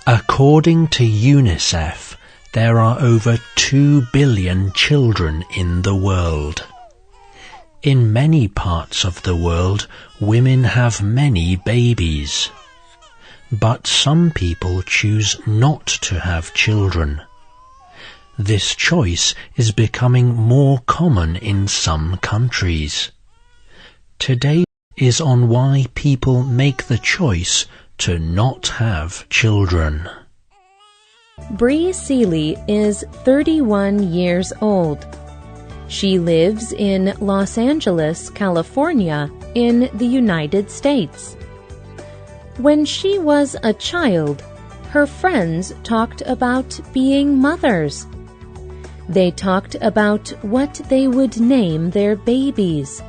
According to UNICEF, there are over 2 billion children in the world. In many parts of the world, women have many babies. But some people choose not to have children. This choice is becoming more common in some countries. Today is on why people make the choice to not have children. Bree Seeley is 31 years old. She lives in Los Angeles, California, in the United States. When she was a child, her friends talked about being mothers. They talked about what they would name their babies.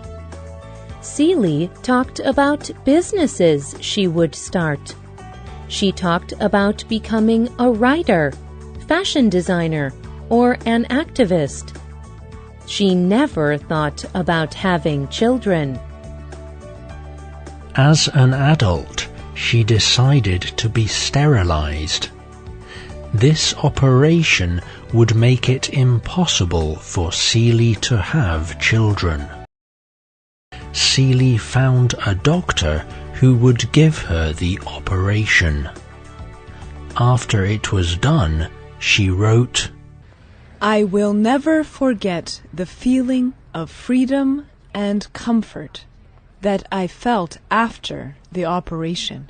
Seeley talked about businesses she would start. She talked about becoming a writer, fashion designer, or an activist. She never thought about having children. As an adult, she decided to be sterilized. This operation would make it impossible for Seeley to have children. Seeley found a doctor who would give her the operation. After it was done, she wrote, "I will never forget the feeling of freedom and comfort that I felt after the operation.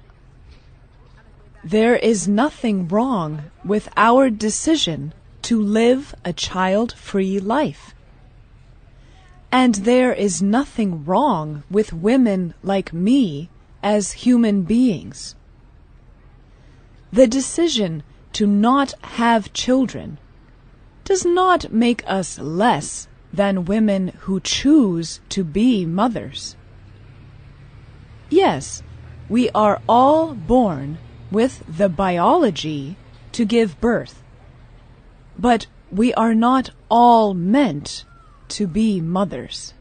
There is nothing wrong with our decision to live a child-free life. And there is nothing wrong with women like me as human beings. The decision to not have children does not make us less than women who choose to be mothers. Yes, we are all born with the biology to give birth, but we are not all meant to be mothers."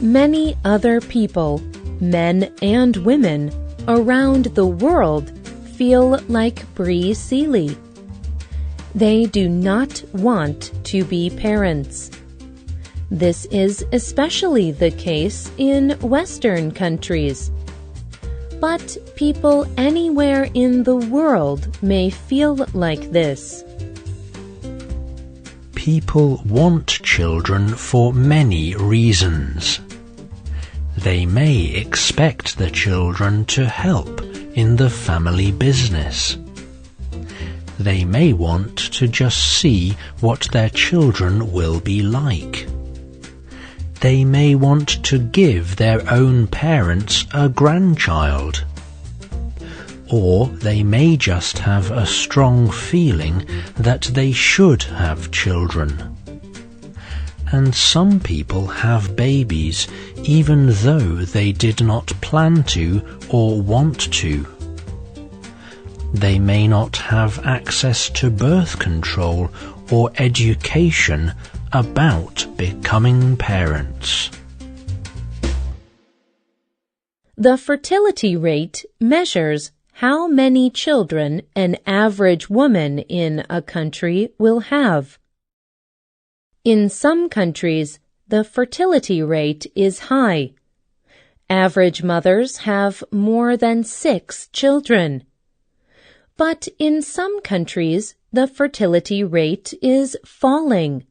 Many other people, men and women, around the world feel like Bree Seeley. They do not want to be parents. This is especially the case in Western countries. But people anywhere in the world may feel like this. People want children for many reasons. They may expect the children to help in the family business. They may want to just see what their children will be like. They may want to give their own parents a grandchild. Or they may just have a strong feeling that they should have children. And some people have babies even though they did not plan to or want to. They may not have access to birth control or education about becoming parents. The fertility rate measures how many children an average woman in a country will have. In some countries, the fertility rate is high. Average mothers have more than 6 children. But in some countries, the fertility rate is falling.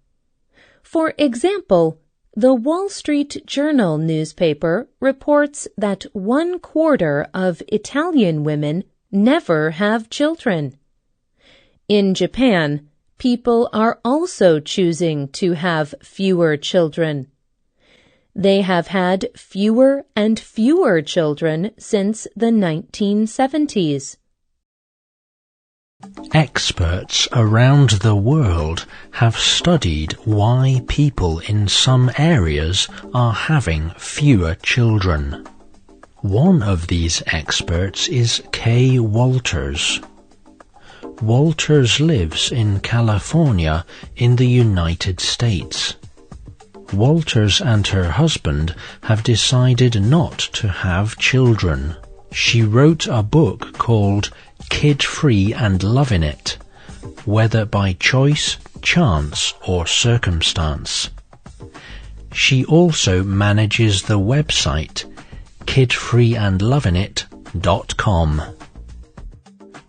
For example, the Wall Street Journal newspaper reports that 1/4 of Italian women never have children. In Japan, people are also choosing to have fewer children. They have had fewer and fewer children since the 1970s. Experts around the world have studied why people in some areas are having fewer children. One of these experts is Kay Walters. Walters lives in California in the United States. Walters and her husband have decided not to have children. She wrote a book called kid-free and loving it, whether by choice, chance, or circumstance. She also manages the website kidfreeandlovingit.com.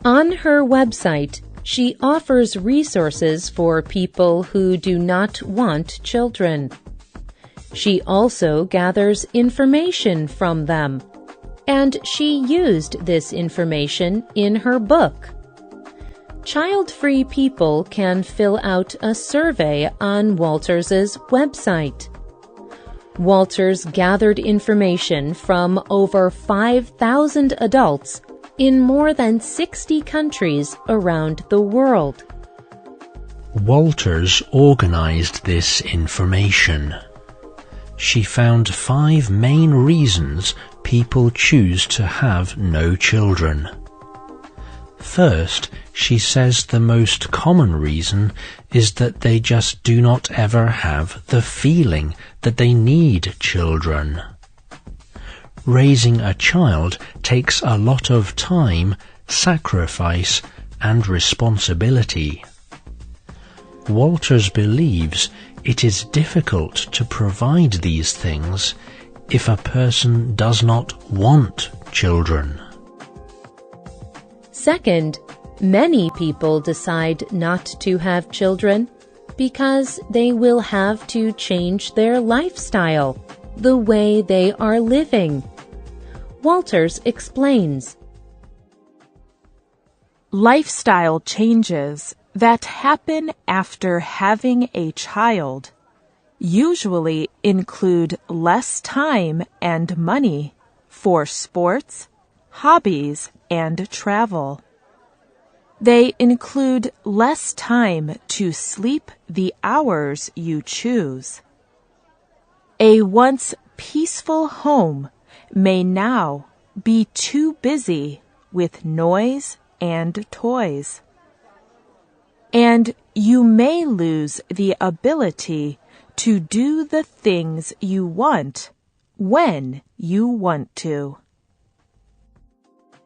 On her website, she offers resources for people who do not want children. She also gathers information from them, and she used this information in her book. Child-free people can fill out a survey on Walters's website. Walters gathered information from over 5,000 adults in more than 60 countries around the world. Walters organized this information. She found 5 main reasons people choose to have no children. First, she says the most common reason is that they just do not ever have the feeling that they need children. Raising a child takes a lot of time, sacrifice, and responsibility. Walters believes it is difficult to provide these things if a person does not want children. Second, many people decide not to have children because they will have to change their lifestyle, the way they are living. Walters explains. Lifestyle changes that happen after having a child usually include less time and money for sports, hobbies, and travel. They include less time to sleep the hours you choose. A once peaceful home may now be too busy with noise and toys. And you may lose the ability to do the things you want when you want to.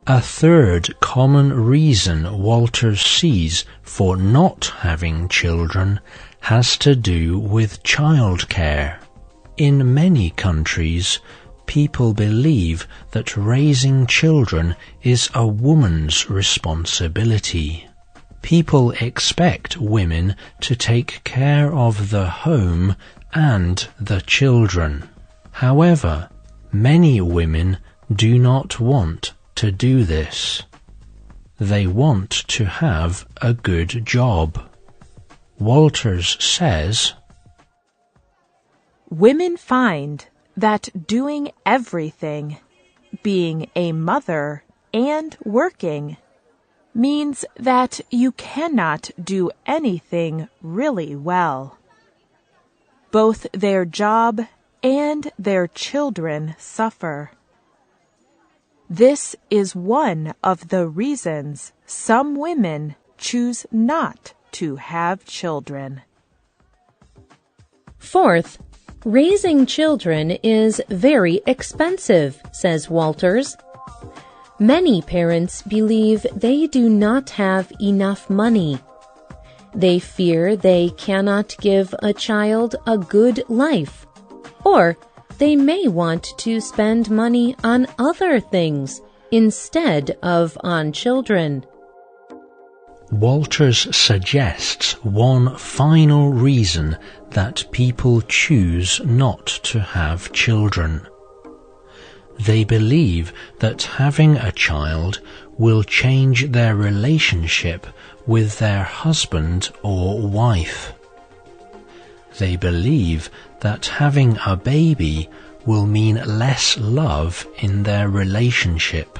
A third common reason Walters sees for not having children has to do with childcare. In many countries, people believe that raising children is a woman's responsibility. People expect women to take care of the home and the children. However, many women do not want to do this. They want to have a good job. Walters says, Women find that doing everything, being a mother and working, means that you cannot do anything really well. Both their job and their children suffer. This is one of the reasons some women choose not to have children. Fourth, raising children is very expensive, says Walters. Many parents believe they do not have enough money. They fear they cannot give a child a good life, or they may want to spend money on other things instead of on children. Walters suggests one final reason that people choose not to have children. They believe that having a child will change their relationship with their husband or wife. They believe that having a baby will mean less love in their relationship.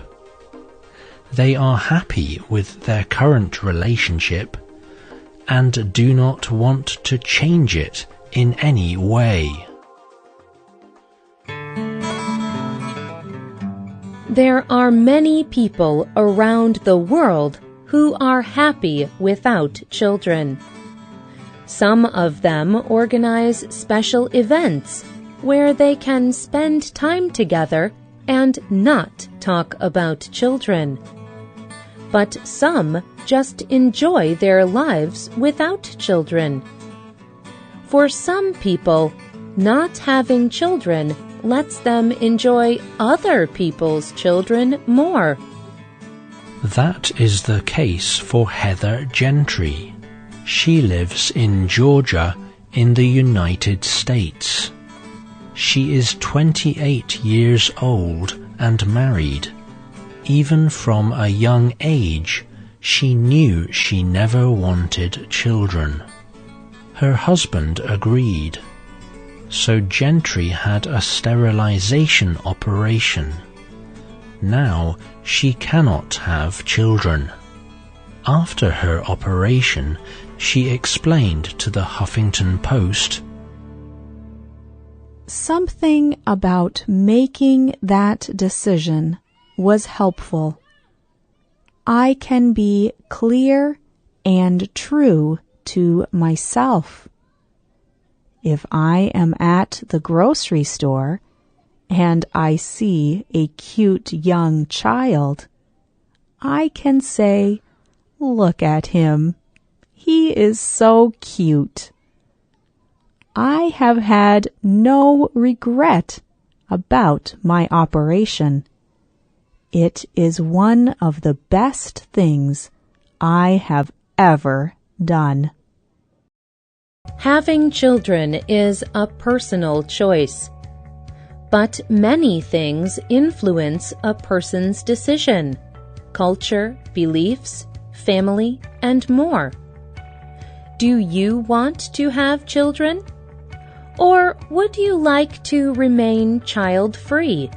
They are happy with their current relationship and do not want to change it in any way. There are many people around the world who are happy without children. Some of them organize special events where they can spend time together and not talk about children. but some just enjoy their lives without children. For some people, not having children lets them enjoy other people's children more. That is the case for Heather Gentry. She lives in Georgia in the United States. She is 28 years old and married. Even from a young age, she knew she never wanted children. Her husband agreed. So Gentry had a sterilization operation. Now she cannot have children. After her operation, she explained to the Huffington Post, "Something about making that decision was helpful. I can be clear and true to myself. If I am at the grocery store and I see a cute young child, I can say, 'Look at him. He is so cute.' I have had no regret about my operation. It is one of the best things I have ever done." Having children is a personal choice, but many things influence a person's decision: culture, beliefs, family, and more. Do you want to have children? Or would you like to remain child-free?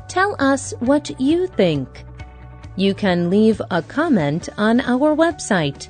Tell us what you think. You can leave a comment on our website,